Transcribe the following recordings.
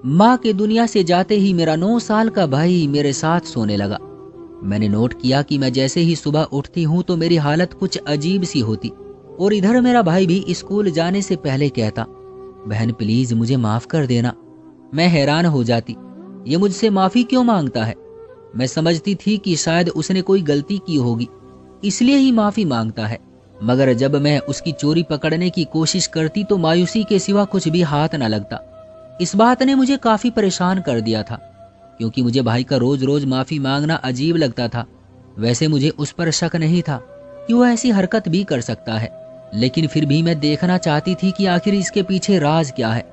माँ के दुनिया से जाते ही मेरा 9 साल का भाई मेरे साथ सोने लगा। मैंने नोट किया कि मैं जैसे ही सुबह उठती हूँ तो मेरी हालत कुछ अजीब सी होती, और इधर मेरा भाई भी स्कूल जाने से पहले कहता, बहन प्लीज मुझे माफ कर देना। मैं हैरान हो जाती, ये मुझसे माफी क्यों मांगता है। मैं समझती थी कि शायद उसने कोई गलती की होगी, इसलिए ही माफी मांगता है। मगर जब मैं उसकी चोरी पकड़ने की कोशिश करती तो मायूसी के सिवा कुछ भी हाथ न लगता। इस बात ने मुझे काफी परेशान कर दिया था, क्योंकि मुझे भाई का रोज रोज माफी मांगना अजीब लगता था। वैसे मुझे उस पर शक नहीं था कि वो ऐसी हरकत भी कर सकता है, लेकिन फिर भी मैं देखना चाहती थी कि आखिर इसके पीछे राज क्या है।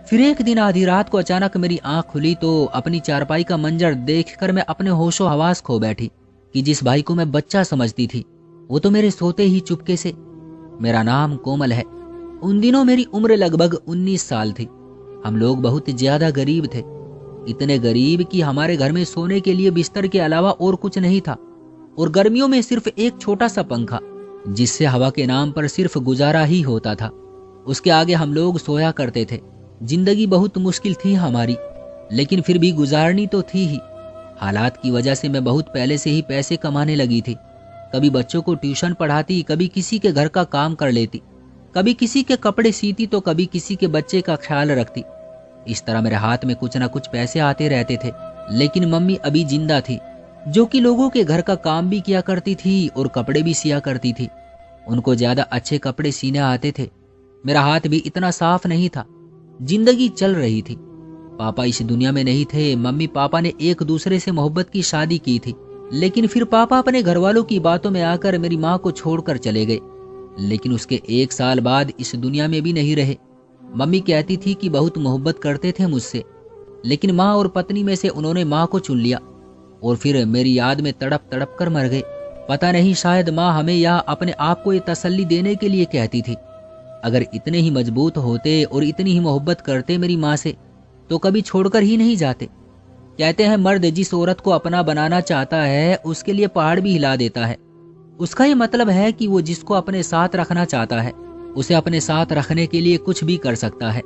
फिर एक दिन आधी रात को अचानक मेरी आंख खुली तो अपनी चारपाई का मंजर देखकर मैं अपने होशो हवास खो बैठी कि जिस भाई को मैं बच्चा समझती थी वो तो मेरे सोते ही चुपके से। मेरा नाम कोमल है। उन दिनों मेरी उम्र लगभग 19 साल थी। हम लोग बहुत ज्यादा गरीब थे, इतने गरीब कि हमारे घर में सोने के लिए बिस्तर के अलावा और कुछ नहीं था, और गर्मियों में सिर्फ एक छोटा सा पंखा, जिससे हवा के नाम पर सिर्फ गुजारा ही होता था। उसके आगे हम लोग सोया करते थे। जिंदगी बहुत मुश्किल थी हमारी, लेकिन फिर भी गुजारनी तो थी ही। हालात की वजह से मैं बहुत पहले से ही पैसे कमाने लगी थी। कभी बच्चों को ट्यूशन पढ़ाती, कभी किसी के घर का काम कर लेती, कभी किसी के कपड़े सीती तो कभी किसी के बच्चे का ख्याल रखती। इस तरह मेरे हाथ में कुछ ना कुछ पैसे आते रहते थे। लेकिन मम्मी अभी जिंदा थी, जो कि लोगों के घर का काम भी किया करती थी और कपड़े भी सिया करती थी। उनको ज्यादा अच्छे कपड़े सीने आते थे। मेरा हाथ भी इतना साफ नहीं था। जिंदगी चल रही थी। पापा इस दुनिया में नहीं थे। मम्मी पापा ने एक दूसरे से मोहब्बत की शादी की थी, लेकिन फिर पापा अपने घर वालों की बातों में आकर मेरी माँ को छोड़कर चले गए। लेकिन उसके 1 साल बाद इस दुनिया में भी नहीं रहे। मम्मी कहती थी कि बहुत मोहब्बत करते थे मुझसे, लेकिन माँ और पत्नी में से उन्होंने माँ को चुन लिया और फिर मेरी याद में तड़प तड़प कर मर गए। पता नहीं, शायद माँ हमें या अपने आप को ये तसल्ली देने के लिए कहती थी। अगर इतने ही मजबूत होते और इतनी ही मोहब्बत करते मेरी माँ से तो कभी छोड़कर ही नहीं जाते। कहते हैं मर्द जिस औरत को अपना बनाना चाहता है उसके लिए पहाड़ भी हिला देता है। उसका ये मतलब है कि वो जिसको अपने साथ रखना चाहता है उसे अपने साथ रखने के लिए कुछ भी कर सकता है।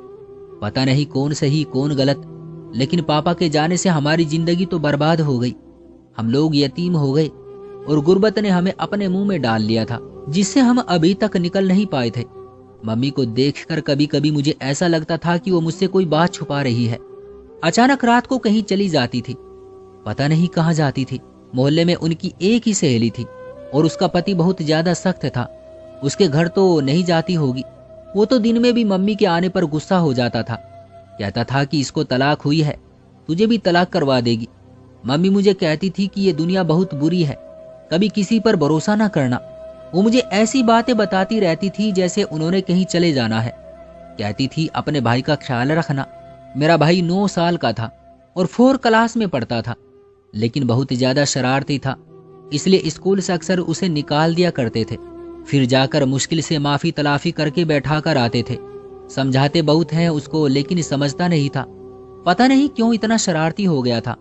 पता नहीं कौन सही कौन गलत, लेकिन पापा के जाने से हमारी जिंदगी तो बर्बाद हो गई। हम लोग यतीम हो गए और गुर्बत ने हमें अपने मुंह में डाल लिया था, जिससे हम अभी तक निकल नहीं पाए थे। मम्मी को देखकर कभी कभी मुझे ऐसा लगता था कि वो मुझसे कोई बात छुपा रही है। अचानक रात को कहीं चली जाती थी, पता नहीं कहाँ जाती थी। मोहल्ले में उनकी एक ही सहेली थी और उसका पति बहुत ज्यादा सख्त था। उसके घर तो नहीं जाती होगी। वो तो दिन में भी मम्मी के आने पर गुस्सा हो जाता था। कहता था कि इसको तलाक हुई है, तुझे भी तलाक करवा देगी। मम्मी मुझे कहती थी कि ये दुनिया बहुत बुरी है, कभी किसी पर भरोसा ना करना। वो मुझे ऐसी बातें बताती रहती थी जैसे उन्होंने कहीं चले जाना है। कहती थी अपने भाई का ख्याल रखना। मेरा भाई 9 साल का था और 4 क्लास में पढ़ता था, लेकिन बहुत ज्यादा शरारती था, इसलिए स्कूल से अक्सर उसे निकाल दिया करते थे। फिर जाकर मुश्किल से माफी तलाफी करके बैठा कर आते थे। समझाते बहुत हैं उसको, लेकिन समझता नहीं था। पता नहीं क्यों इतना शरारती हो गया था।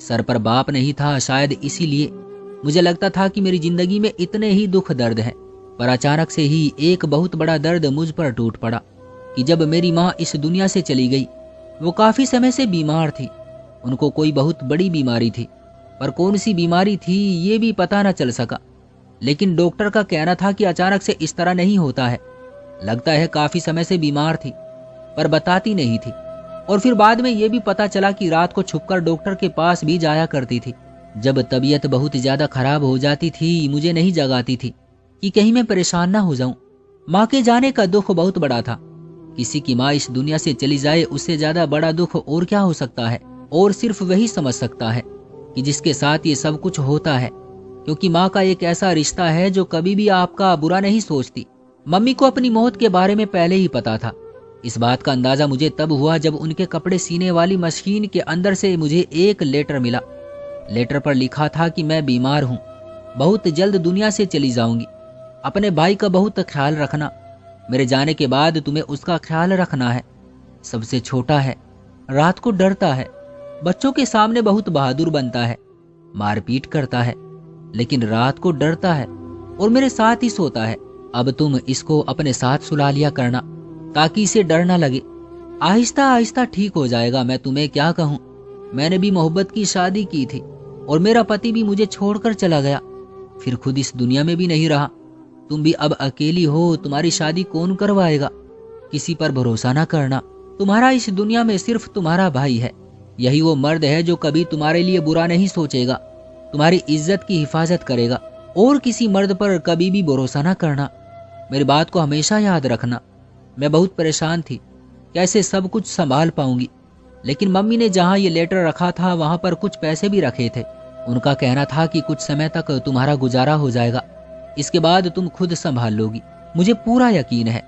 सर पर बाप नहीं था, शायद इसीलिए मुझे लगता था कि मेरी जिंदगी में इतने ही दुख दर्द हैं। पर अचानक से ही एक बहुत बड़ा दर्द मुझ पर टूट पड़ा कि जब मेरी माँ इस दुनिया से चली गई। वो काफी समय से बीमार थी। उनको कोई बहुत बड़ी बीमारी थी, पर कौन सी बीमारी थी ये भी पता न चल सका। लेकिन डॉक्टर का कहना था कि अचानक से इस तरह नहीं होता है। लगता है काफी समय से बीमार थी, पर बताती नहीं थी। और फिर बाद में ये भी पता चला कि रात को छुपकर डॉक्टर के पास भी जाया करती थी। जब तबीयत बहुत ज्यादा खराब हो जाती थी मुझे नहीं जगाती थी कि कहीं मैं परेशान ना हो जाऊं। माँ के जाने का दुख बहुत बड़ा था। किसी की माँ इस दुनिया से चली जाए उससे ज्यादा बड़ा दुख और क्या हो सकता है, और सिर्फ वही समझ सकता है कि जिसके साथ ये सब कुछ होता है, क्योंकि माँ का एक ऐसा रिश्ता है जो कभी भी आपका बुरा नहीं सोचती। मम्मी को अपनी मौत के बारे में पहले ही पता था। इस बात का अंदाजा मुझे तब हुआ जब उनके कपड़े सीने वाली मशीन के अंदर से मुझे एक लेटर मिला। लेटर पर लिखा था कि मैं बीमार हूँ, बहुत जल्द दुनिया से चली जाऊंगी। अपने भाई का बहुत ख्याल रखना। मेरे जाने के बाद तुम्हें उसका ख्याल रखना है। सबसे छोटा है, रात को डरता है, बच्चों के सामने बहुत बहादुर बनता है, मारपीट करता है, लेकिन रात को डरता है और मेरे साथ ही सोता है। अब तुम इसको अपने साथ सुला लिया करना ताकि इसे डर ना लगे। आहिस्ता आहिस्ता ठीक हो जाएगा, मैं तुम्हें क्या कहूँ। मैंने भी मोहब्बत की शादी की थी और मेरा पति भी मुझे छोड़कर चला गया, फिर खुद इस दुनिया में भी नहीं रहा। तुम भी अब अकेली हो, तुम्हारी शादी कौन करवाएगा। किसी पर भरोसा ना करना। तुम्हारा इस दुनिया में सिर्फ तुम्हारा भाई है। यही वो मर्द है जो कभी तुम्हारे लिए बुरा नहीं सोचेगा, तुम्हारी इज्जत की हिफाजत करेगा। और किसी मर्द पर कभी भी भरोसा ना करना। मेरी बात को हमेशा याद रखना। मैं बहुत परेशान थी, कैसे सब कुछ संभाल पाऊंगी। लेकिन मम्मी ने जहाँ ये लेटर रखा था वहां पर कुछ पैसे भी रखे थे। उनका कहना था कि कुछ समय तक तुम्हारा गुजारा हो जाएगा, इसके बाद तुम खुद संभाल लोगी। मुझे पूरा यकीन है,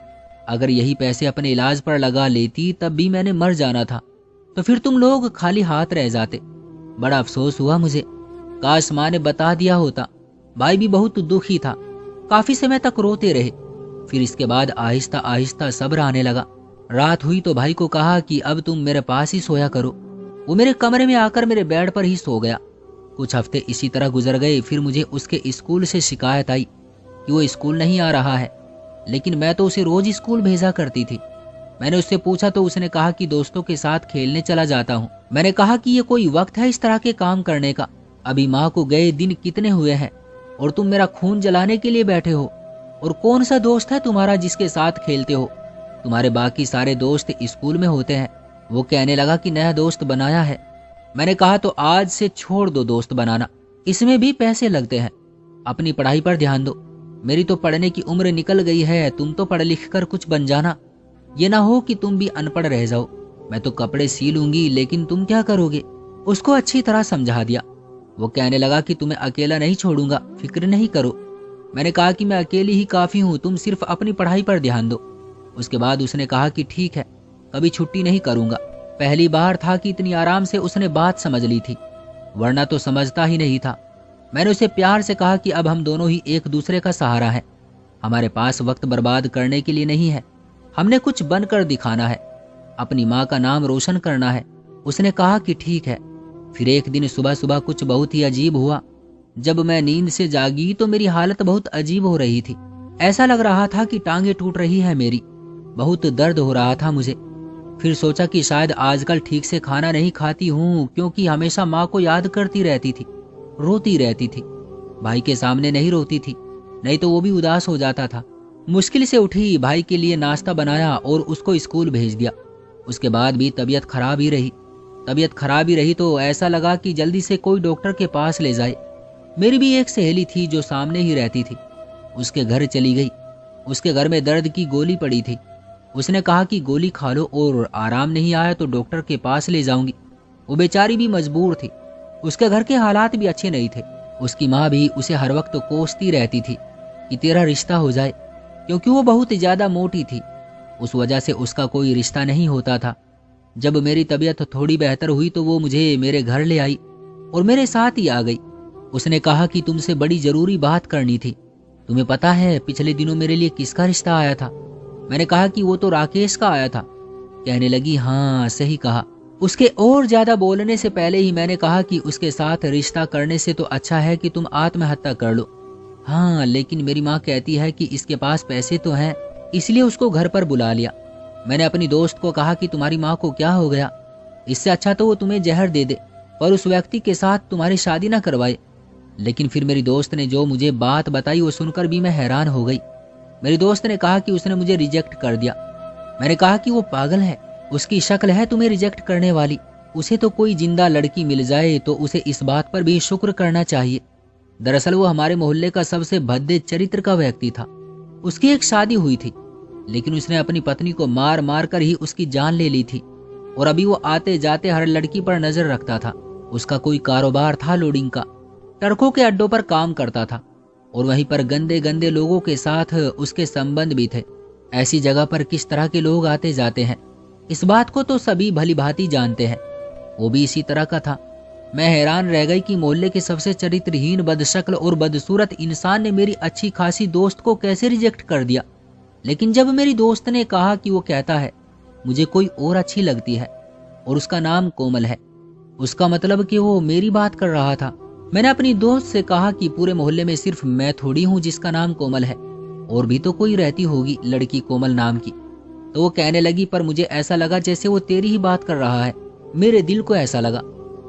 अगर यही पैसे अपने इलाज पर लगा लेती तब भी मैंने मर जाना था, तो फिर तुम लोग खाली हाथ रह जाते। बड़ा अफसोस हुआ मुझे, काश माँ ने बता दिया होता। भाई भी बहुत दुखी था, काफी समय तक रोते रहे। फिर इसके बाद आहिस्ता आहिस्ता सब्र आने लगा। रात हुई तो भाई को कहा कि अब तुम मेरे पास ही सोया करो। वो मेरे कमरे में आकर मेरे बेड पर ही सो गया। कुछ हफ्ते इसी तरह गुजर गए। फिर मुझे उसके स्कूल से शिकायत आई कि वो स्कूल नहीं आ रहा है, लेकिन मैं तो उसे रोज स्कूल भेजा करती थी। मैंने उससे पूछा तो उसने कहा कि दोस्तों के साथ खेलने चला जाता हूँ। मैंने कहा कि ये कोई वक्त है इस तरह के काम करने का। अभी माँ को गए दिन कितने हुए हैं और तुम मेरा खून जलाने के लिए बैठे हो। और कौन सा दोस्त है तुम्हारा जिसके साथ खेलते हो? तुम्हारे बाकी सारे दोस्त स्कूल में होते हैं। वो कहने लगा कि नया दोस्त बनाया है। मैंने कहा तो आज से छोड़ दो दोस्त बनाना, इसमें भी पैसे लगते हैं। अपनी पढ़ाई पर ध्यान दो। मेरी तो पढ़ने की उम्र निकल गई है, तुम तो पढ़ लिख कर कुछ बन जाना। ये ना हो कि तुम भी अनपढ़ रह जाओ। मैं तो कपड़े सी लूंगी, लेकिन तुम क्या करोगे? उसको अच्छी तरह समझा दिया। वो कहने लगा कि तुम्हें अकेला नहीं छोड़ूंगा, फिक्र नहीं करो। मैंने कहा कि मैं अकेली ही काफी हूँ, तुम सिर्फ अपनी पढ़ाई पर ध्यान दो। उसके बाद उसने कहा कि ठीक है, कभी छुट्टी नहीं करूंगा। पहली बार था कि इतनी आराम से उसने बात समझ ली थी, वरना तो समझता ही नहीं था। मैंने उसे प्यार से कहा कि अब हम दोनों ही एक दूसरे का सहारा हैं। हमारे पास वक्त बर्बाद करने के लिए नहीं है, हमने कुछ बनकर दिखाना है, अपनी माँ का नाम रोशन करना है। उसने कहा कि ठीक है। फिर एक दिन सुबह सुबह कुछ बहुत ही अजीब हुआ। जब मैं नींद से जागी तो मेरी हालत बहुत अजीब हो रही थी। ऐसा लग रहा था कि टांगे टूट रही है मेरी। बहुत दर्द हो रहा था मुझे। फिर सोचा कि शायद आजकल ठीक से खाना नहीं खाती हूँ, क्योंकि हमेशा माँ को याद करती रहती थी, रोती रहती थी। भाई के सामने नहीं रोती थी, नहीं तो वो भी उदास हो जाता था। मुश्किल से उठी, भाई के लिए नाश्ता बनाया और उसको स्कूल भेज दिया। उसके बाद भी तबीयत खराब ही रही। तबीयत खराब ही रही तो ऐसा लगा कि जल्दी से कोई डॉक्टर के पास ले जाए। मेरी भी एक सहेली थी जो सामने ही रहती थी, उसके घर चली गई। उसके घर में दर्द की गोली पड़ी थी। उसने कहा कि गोली खा लो और आराम नहीं आया तो डॉक्टर के पास ले जाऊंगी। वो बेचारी भी मजबूर थी, उसके घर के हालात भी अच्छे नहीं थे। उसकी माँ भी उसे हर वक्त कोसती रहती थी कि तेरा रिश्ता हो जाए, क्योंकि वो बहुत ज्यादा मोटी थी। उस वजह से उसका कोई रिश्ता नहीं होता था। जब मेरी तबीयत थोड़ी बेहतर हुई तो वो मुझे मेरे घर ले आई और मेरे साथ ही आ गई। उसने कहा कि तुमसे बड़ी जरूरी बात करनी थी। तुम्हें पता है पिछले दिनों मेरे लिए किसका रिश्ता आया था? मैंने कहा कि वो तो राकेश का आया था। कहने लगी हाँ सही कहा। उसके और ज्यादा बोलने से पहले ही मैंने कहा कि उसके साथ रिश्ता करने से तो अच्छा है कि तुम आत्महत्या कर लो। हाँ, लेकिन मेरी माँ कहती है कि इसके पास पैसे तो हैं, इसलिए उसको घर पर बुला लिया। मैंने अपनी दोस्त को कहा कि तुम्हारी माँ को क्या हो गया, इससे अच्छा तो वो तुम्हें जहर दे दे और उस व्यक्ति के साथ तुम्हारी शादी ना करवाए। लेकिन फिर मेरी दोस्त ने जो मुझे बात बताई वो सुनकर भी मैं हैरान हो गई। मेरी दोस्त ने कहा कि उसने मुझे रिजेक्ट कर दिया। मैंने कहा कि वो पागल है, उसकी शक्ल है तुम्हें रिजेक्ट करने वाली। उसे तो कोई जिंदा लड़की मिल जाए तो उसे इस बात पर भी शुक्र करना चाहिए। दरअसल वो हमारे मोहल्ले का सबसे भद्दे चरित्र का व्यक्ति था। उसकी एक शादी हुई थी, लेकिन उसने अपनी पत्नी को मार मार कर ही उसकी जान ले ली थी और अभी वो आते जाते हर लड़की पर नजर रखता था। उसका कोई कारोबार था लोडिंग का, ट्रकों के अड्डों पर काम करता था और वहीं पर गंदे गंदे लोगों के साथ उसके संबंध भी थे। ऐसी जगह पर किस तरह के लोग आते जाते हैं, इस बात को तो सभी भली भांति जानते हैं। वो भी इसी तरह का था। मैं हैरान रह गई कि मोहल्ले के सबसे चरित्रहीन, बदशक्ल और बदसूरत इंसान ने मेरी अच्छी खासी दोस्त को कैसे रिजेक्ट कर दिया। लेकिन जब मेरी दोस्त ने कहा कि वो कहता है मुझे कोई और अच्छी लगती है और उसका नाम कोमल है, उसका मतलब कि वो मेरी बात कर रहा था। मैंने अपनी दोस्त से कहा कि पूरे मोहल्ले में सिर्फ मैं थोड़ी हूँ जिसका नाम कोमल है, और भी तो कोई रहती होगी लड़की कोमल नाम की। तो वो कहने लगी, पर मुझे ऐसा लगा जैसे वो तेरी ही बात कर रहा है। मेरे दिल को ऐसा लगा।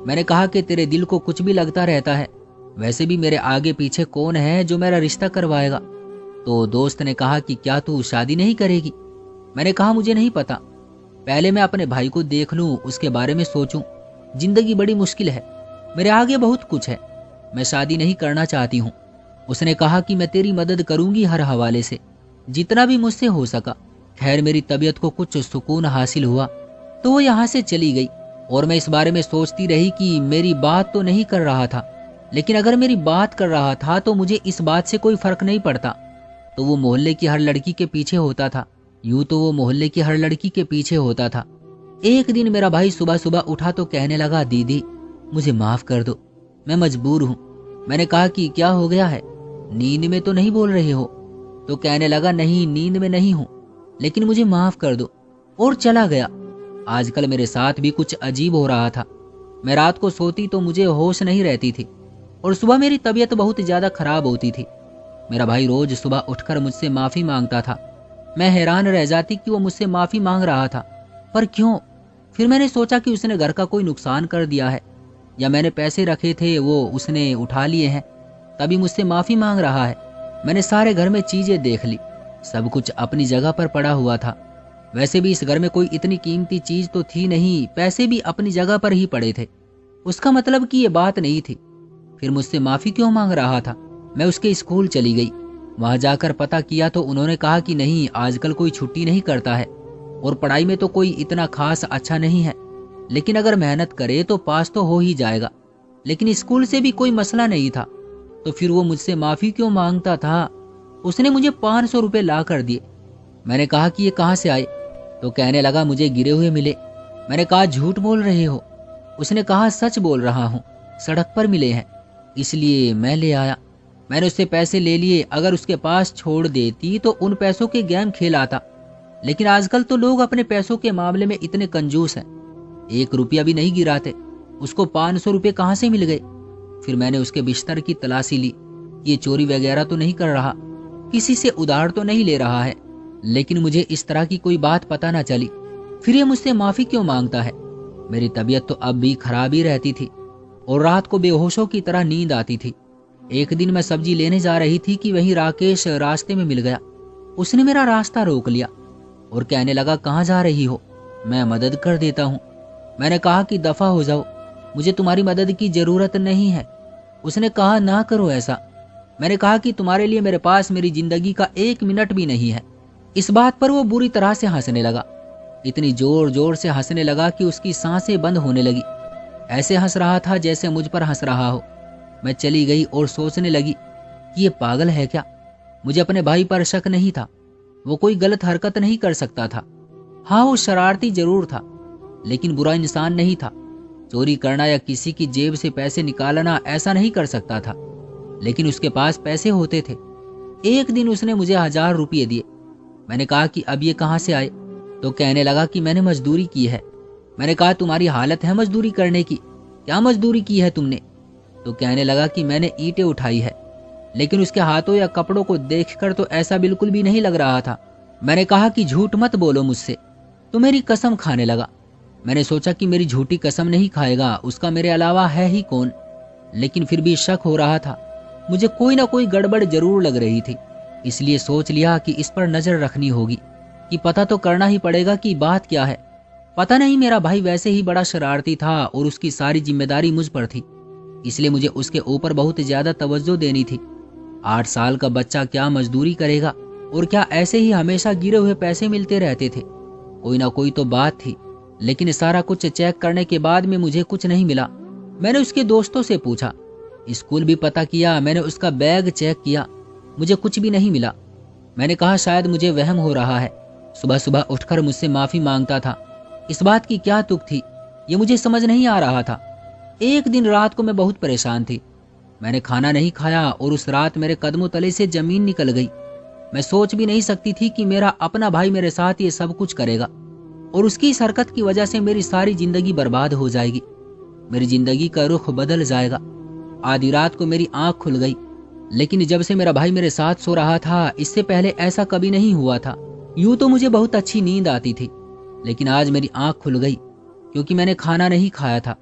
मैंने कहा कि तेरे दिल को कुछ भी लगता रहता है, वैसे भी मेरे आगे पीछे कौन है जो मेरा रिश्ता करवाएगा। तो दोस्त ने कहा कि क्या तू शादी नहीं करेगी? मैंने कहा मुझे नहीं पता, पहले मैं अपने भाई को देख लूं, उसके बारे में सोचूं। जिंदगी बड़ी मुश्किल है, मेरे आगे बहुत कुछ है, मैं शादी नहीं करना चाहती हूँ। उसने कहा कि मैं तेरी मदद करूंगी हर हवाले से, जितना भी मुझसे हो सका। खैर मेरी तबीयत को कुछ सुकून हासिल हुआ तो वो यहाँ से चली गई और मैं इस बारे में सोचती रही कि मेरी बात तो नहीं कर रहा था, लेकिन अगर मेरी बात कर रहा था तो मुझे इस बात से कोई फर्क नहीं पड़ता। तो वो मोहल्ले की हर लड़की के पीछे होता था, यूं तो वो मोहल्ले की हर लड़की के पीछे होता था। एक दिन मेरा भाई सुबह सुबह उठा तो कहने लगा, दीदी मुझे माफ कर दो, मैं मजबूर हूँ। मैंने कहा कि क्या हो गया है, नींद में तो नहीं बोल रहे हो? तो कहने लगा, नहीं नींद में नहीं हूँ, लेकिन मुझे माफ कर दो, और चला गया। आजकल मेरे साथ भी कुछ अजीब हो रहा था। मैं रात को सोती तो मुझे होश नहीं रहती थी और सुबह मेरी तबीयत बहुत ज्यादा खराब होती थी। मेरा भाई रोज सुबह उठकर मुझसे माफी मांगता था। मैं हैरान रह जाती कि वो मुझसे माफी मांग रहा था, पर क्यों? फिर मैंने सोचा कि उसने घर का कोई नुकसान कर दिया है, या मैंने पैसे रखे थे वो उसने उठा लिए हैं, तभी मुझसे माफी मांग रहा है। मैंने सारे घर में चीजें देख ली, सब कुछ अपनी जगह पर पड़ा हुआ था। वैसे भी इस घर में कोई इतनी कीमती चीज तो थी नहीं, पैसे भी अपनी जगह पर ही पड़े थे। उसका मतलब कि ये बात नहीं थी, फिर मुझसे माफी क्यों मांग रहा था? मैं उसके स्कूल चली गई, वहां जाकर पता किया तो उन्होंने कहा कि नहीं, आजकल कोई छुट्टी नहीं करता है और पढ़ाई में तो कोई इतना खास अच्छा नहीं है, लेकिन अगर मेहनत करे तो पास तो हो ही जाएगा। लेकिन स्कूल से भी कोई मसला नहीं था, तो फिर वो मुझसे माफी क्यों मांगता था? उसने मुझे 500 रुपये ला कर दिए। मैंने कहा कि ये कहाँ से आए? तो कहने लगा, मुझे गिरे हुए मिले। मैंने कहा, झूठ बोल रहे हो? उसने कहा, सच बोल रहा हूँ, सड़क पर मिले हैं, इसलिए मैं ले आया। मैंने उससे पैसे ले लिए, अगर उसके पास छोड़ देती तो उन पैसों के गेम खेल आता, लेकिन आजकल तो लोग अपने पैसों के मामले में इतने कंजूस हैं, 1 रुपया भी नहीं गिराते। उसको 500 रुपये कहाँ से मिल गए? फिर मैंने उसके बिस्तर की तलाशी ली, ये चोरी वगैरह तो नहीं कर रहा, किसी से उधार तो नहीं ले रहा है, लेकिन मुझे इस तरह की कोई बात पता ना चली। फिर ये मुझसे माफी क्यों मांगता है? मेरी तबीयत तो अब भी खराब ही रहती थी और रात को बेहोशों की तरह नींद आती थी। एक दिन मैं सब्जी लेने जा रही थी कि वहीं राकेश रास्ते में मिल गया। उसने मेरा रास्ता रोक लिया और कहने लगा, कहाँ जा रही हो? मैं मदद कर देता हूँ। मैंने कहा कि दफा हो जाओ, मुझे तुम्हारी मदद की जरूरत नहीं है। उसने कहा, ना करो ऐसा। मैंने कहा कि तुम्हारे लिए मेरे पास मेरी जिंदगी का 1 मिनट भी नहीं है। इस बात पर वो बुरी तरह से हंसने लगा, इतनी जोर जोर से हंसने लगा कि उसकी सांसें बंद होने लगी। ऐसे हंस रहा था जैसे मुझ पर हंस रहा हो। मैं चली गई और सोचने लगी कि ये पागल है क्या? मुझे अपने भाई पर शक नहीं था, वो कोई गलत हरकत नहीं कर सकता था। हाँ, वो शरारती जरूर था, लेकिन बुरा इंसान नहीं था। चोरी करना या किसी की जेब से पैसे निकालना ऐसा नहीं कर सकता था, लेकिन उसके पास पैसे होते थे। एक दिन उसने मुझे 1000 रुपये दिए। मैंने कहा कि अब ये कहाँ से आए? तो कहने लगा कि मैंने मजदूरी की है। मैंने कहा, तुम्हारी हालत है मजदूरी करने की, क्या मजदूरी की है तुमने? तो कहने लगा कि मैंने ईंटें उठाई है, लेकिन उसके हाथों या कपड़ों को देखकर तो ऐसा बिल्कुल भी नहीं लग रहा था। मैंने कहा कि झूठ मत बोलो मुझसे। तो मेरी कसम खाने लगा। मैंने सोचा कि मेरी झूठी कसम नहीं खाएगा, उसका मेरे अलावा है ही कौन, लेकिन फिर भी शक हो रहा था। मुझे कोई ना कोई गड़बड़ जरूर लग रही थी, इसलिए सोच लिया कि इस पर नजर रखनी होगी, कि पता तो करना ही पड़ेगा कि बात क्या है। पता नहीं, मेरा भाई वैसे ही बड़ा शरारती था और उसकी सारी जिम्मेदारी मुझ पर थी, इसलिए मुझे उसके ऊपर बहुत ज्यादा तवज्जो देनी थी। 8 साल का बच्चा क्या मजदूरी करेगा, और क्या ऐसे ही हमेशा गिरे हुए पैसे मिलते रहते थे? कोई ना कोई तो बात थी, लेकिन सारा कुछ चेक करने के बाद में मुझे कुछ नहीं मिला। मैंने उसके दोस्तों से पूछा, स्कूल भी पता किया, मैंने उसका बैग चेक किया, मुझे कुछ भी नहीं मिला। मैंने कहा, शायद मुझे वहम हो रहा है। सुबह सुबह उठकर मुझसे माफी मांगता था, इस बात की क्या तुक थी, ये मुझे समझ नहीं आ रहा था। एक दिन रात को मैं बहुत परेशान थी, मैंने खाना नहीं खाया और उस रात मेरे कदमों तले से जमीन निकल गई। मैं सोच भी नहीं सकती थी कि मेरा अपना भाई मेरे साथ ये सब कुछ करेगा, और उसकी इस हरकत की वजह से मेरी सारी जिंदगी बर्बाद हो जाएगी, मेरी जिंदगी का रुख बदल जाएगा। आधी रात को मेरी आंख खुल गई, लेकिन जब से मेरा भाई मेरे साथ सो रहा था, इससे पहले ऐसा कभी नहीं हुआ था। यूं तो मुझे बहुत अच्छी नींद आती थी, लेकिन आज मेरी आंख खुल गई क्योंकि मैंने खाना नहीं खाया था।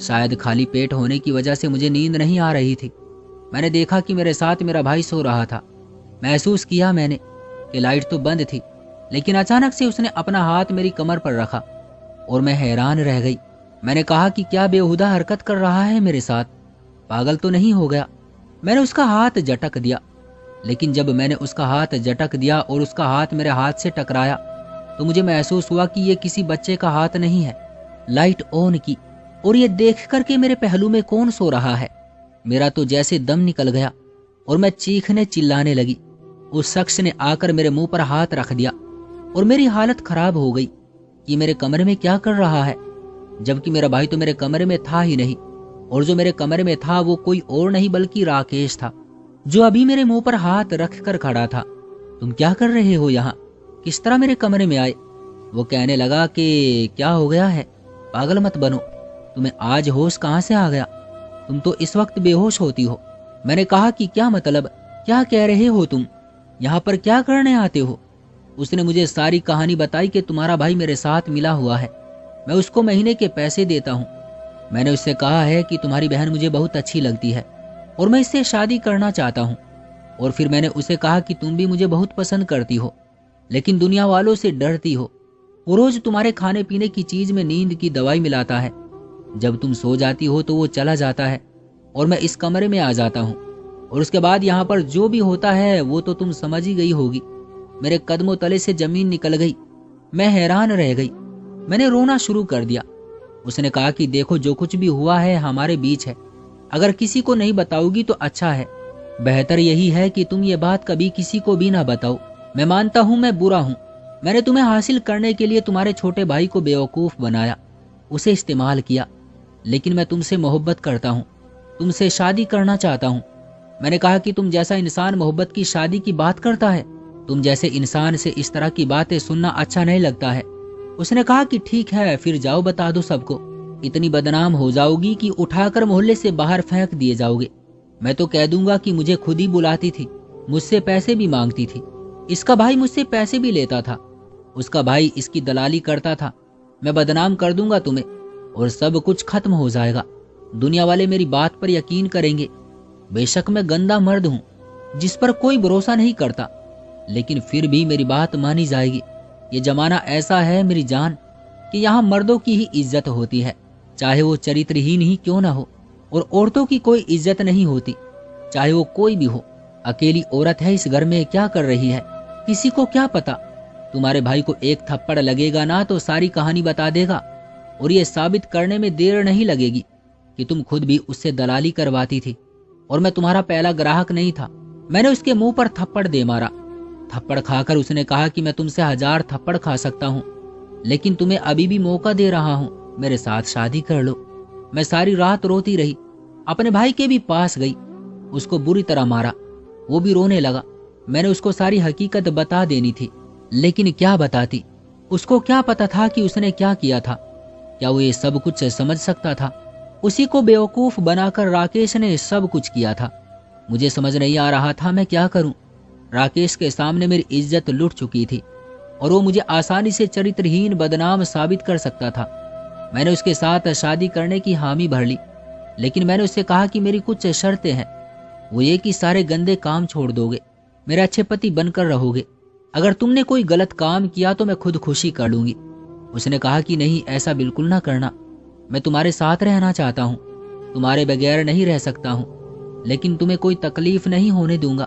शायद खाली पेट होने की वजह से मुझे नींद नहीं आ रही थी। मैंने देखा कि मेरे साथ मेरा भाई सो रहा था। महसूस किया मैंने कि लाइट तो बंद थी, लेकिन अचानक से उसने अपना हाथ मेरी कमर पर रखा और मैं हैरान रह गई। मैंने कहा कि क्या बेहुदा हरकत कर रहा है मेरे साथ, पागल तो नहीं हो गया। मैंने उसका हाथ झटक दिया, लेकिन जब मैंने उसका हाथ झटक दिया और उसका हाथ मेरे हाथ से टकराया तो मुझे महसूस हुआ कि ये किसी बच्चे का हाथ नहीं है। लाइट ऑन की और ये देख करके मेरे पहलू में कौन सो रहा है। मेरा तो जैसे दम निकल गया और मैं चीखने चिल्लाने लगी। उस शख्स ने आकर मेरे मुंह पर हाथ रख दिया और मेरी हालत खराब हो गई कि मेरे कमरे में क्या कर रहा है, जबकि मेरा भाई तो मेरे कमरे में था ही नहीं। और जो मेरे कमरे में था वो कोई और नहीं बल्कि राकेश था, जो अभी मेरे मुंह पर हाथ रख कर खड़ा था। तुम क्या कर रहे हो यहाँ, किस तरह मेरे कमरे में आए? वो कहने लगा कि क्या हो गया है, पागल मत बनो, तुम्हें आज होश कहाँ से आ गया, तुम तो इस वक्त बेहोश होती हो। मैंने कहा कि क्या मतलब, क्या कह रहे हो तुम, यहाँ पर क्या करने आते हो? उसने मुझे सारी कहानी बताई कि तुम्हारा भाई मेरे साथ मिला हुआ है, मैं उसको महीने के पैसे देता हूँ। मैंने उससे कहा है कि तुम्हारी बहन मुझे बहुत अच्छी लगती है और मैं इससे शादी करना चाहता हूँ। और फिर मैंने उसे कहा कि तुम भी मुझे बहुत पसंद करती हो, लेकिन दुनिया वालों से डरती हो। वो रोज तुम्हारे खाने पीने की चीज में नींद की दवाई मिलाता है, जब तुम सो जाती हो तो वो चला जाता है और मैं इस कमरे में आ जाता हूँ, और उसके बाद यहाँ पर जो भी होता है वो तो तुम समझ ही गई होगी। मेरे कदमों तले से जमीन निकल गई, मैं हैरान रह गई। मैंने रोना शुरू कर दिया। उसने कहा कि देखो, जो कुछ भी हुआ है हमारे बीच है, अगर किसी को नहीं बताओगी तो अच्छा है, बेहतर यही है कि तुम ये बात कभी किसी को भी ना बताओ। मैं मानता हूँ मैं बुरा हूँ, मैंने तुम्हें हासिल करने के लिए तुम्हारे छोटे भाई को बेवकूफ बनाया, उसे इस्तेमाल किया, लेकिन मैं तुमसे मोहब्बत करता हूँ, तुमसे शादी करना चाहता हूँ। मैंने कहा कि तुम जैसा इंसान मोहब्बत की शादी की बात करता है, तुम जैसे इंसान से इस तरह की बातें सुनना अच्छा नहीं लगता है। उसने कहा कि ठीक है, फिर जाओ बता दो सबको, इतनी बदनाम हो जाओगी कि उठाकर मोहल्ले से बाहर फेंक दिए जाओगे। मैं तो कह दूंगा कि मुझे खुद ही बुलाती थी, मुझसे पैसे भी मांगती थी, इसका भाई मुझसे पैसे भी लेता था, उसका भाई इसकी दलाली करता था। मैं बदनाम कर दूंगा तुम्हें और सब कुछ खत्म हो जाएगा। दुनिया वाले मेरी बात पर यकीन करेंगे। बेशक मैं गंदा मर्द हूँ जिस पर कोई भरोसा नहीं करता, लेकिन फिर भी मेरी बात मानी जाएगी। ये जमाना ऐसा है मेरी जान कि यहाँ मर्दों की ही इज्जत होती है, चाहे वो चरित्रहीन ही क्यों ना हो, और औरतों की कोई इज्जत नहीं होती, चाहे वो कोई भी हो। अकेली औरत है इस घर में, क्या कर रही है किसी को क्या पता। तुम्हारे भाई को एक थप्पड़ लगेगा ना तो सारी कहानी बता देगा, और ये साबित करने में देर नहीं लगेगी कि तुम खुद भी उससे दलाली करवाती थी और मैं तुम्हारा पहला ग्राहक नहीं था। मैंने उसके मुंह पर थप्पड़ दे मारा। थप्पड़ खाकर उसने कहा कि मैं तुमसे 1000 थप्पड़ खा सकता हूँ, लेकिन तुम्हें अभी भी मौका दे रहा हूँ, मेरे साथ शादी कर लो। मैं सारी रात रोती रही, अपने भाई के भी पास गई, उसको बुरी तरह मारा, वो भी रोने लगा। मैंने उसको सारी हकीकत बता देनी थी, लेकिन क्या बताती, उसको क्या पता था कि उसने क्या किया था। क्या वो ये सब कुछ समझ सकता था? उसी को बेवकूफ बनाकर राकेश ने सब कुछ किया था। मुझे समझ नहीं आ रहा था मैं क्या करूं। राकेश के सामने मेरी इज्जत लुट चुकी थी और वो मुझे आसानी से चरित्रहीन बदनाम साबित कर सकता था। मैंने उसके साथ शादी करने की हामी भर ली, लेकिन मैंने उससे कहा कि मेरी कुछ शर्तें हैं। वो ये कि सारे गंदे काम छोड़ दोगे, मेरे अच्छे पति बनकर रहोगे, अगर तुमने कोई गलत काम किया तो मैं खुद खुशी कर लूंगी। उसने कहा कि नहीं, ऐसा बिल्कुल ना करना, मैं तुम्हारे साथ रहना चाहता हूँ, तुम्हारे बगैर नहीं रह सकता हूँ, लेकिन तुम्हें कोई तकलीफ नहीं होने दूंगा।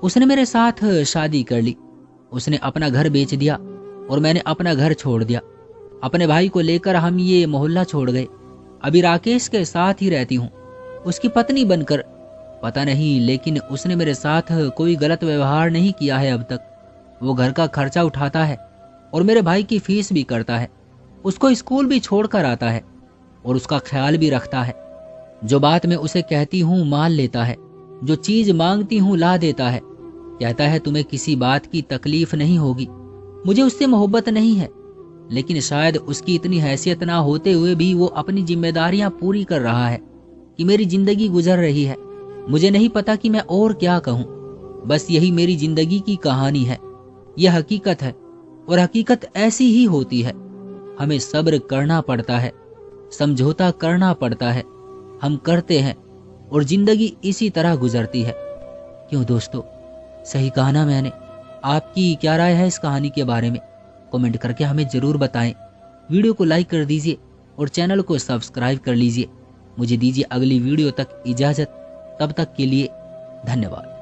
उसने मेरे साथ शादी कर ली। उसने अपना घर बेच दिया और मैंने अपना घर छोड़ दिया। अपने भाई को लेकर हम ये मोहल्ला छोड़ गए। अभी राकेश के साथ ही रहती हूँ, उसकी पत्नी बनकर। पता नहीं, लेकिन उसने मेरे साथ कोई गलत व्यवहार नहीं किया है अब तक। वो घर का खर्चा उठाता है और मेरे भाई की फीस भी करता है, उसको स्कूल भी छोड़कर आता है और उसका ख्याल भी रखता है। जो बात मैं उसे कहती हूँ मान लेता है, जो चीज मांगती हूँ ला देता है। कहता है तुम्हें किसी बात की तकलीफ नहीं होगी। मुझे उससे मोहब्बत नहीं है, लेकिन शायद उसकी इतनी हैसियत ना होते हुए भी वो अपनी जिम्मेदारियां पूरी कर रहा है कि मेरी जिंदगी गुजर रही है। मुझे नहीं पता कि मैं और क्या कहूँ। बस यही मेरी जिंदगी की कहानी है, यह हकीकत है। और हकीकत ऐसी ही होती है। हमें सब्र करना पड़ता है, समझौता करना पड़ता है, हम करते हैं और जिंदगी इसी तरह गुजरती है। क्यों दोस्तों, सही कहा ना मैंने? आपकी क्या राय है इस कहानी के बारे में? कमेंट करके हमें जरूर बताएं। वीडियो को लाइक कर दीजिए और चैनल को सब्सक्राइब कर लीजिए। मुझे दीजिए अगली वीडियो तक इजाजत। तब तक के लिए धन्यवाद।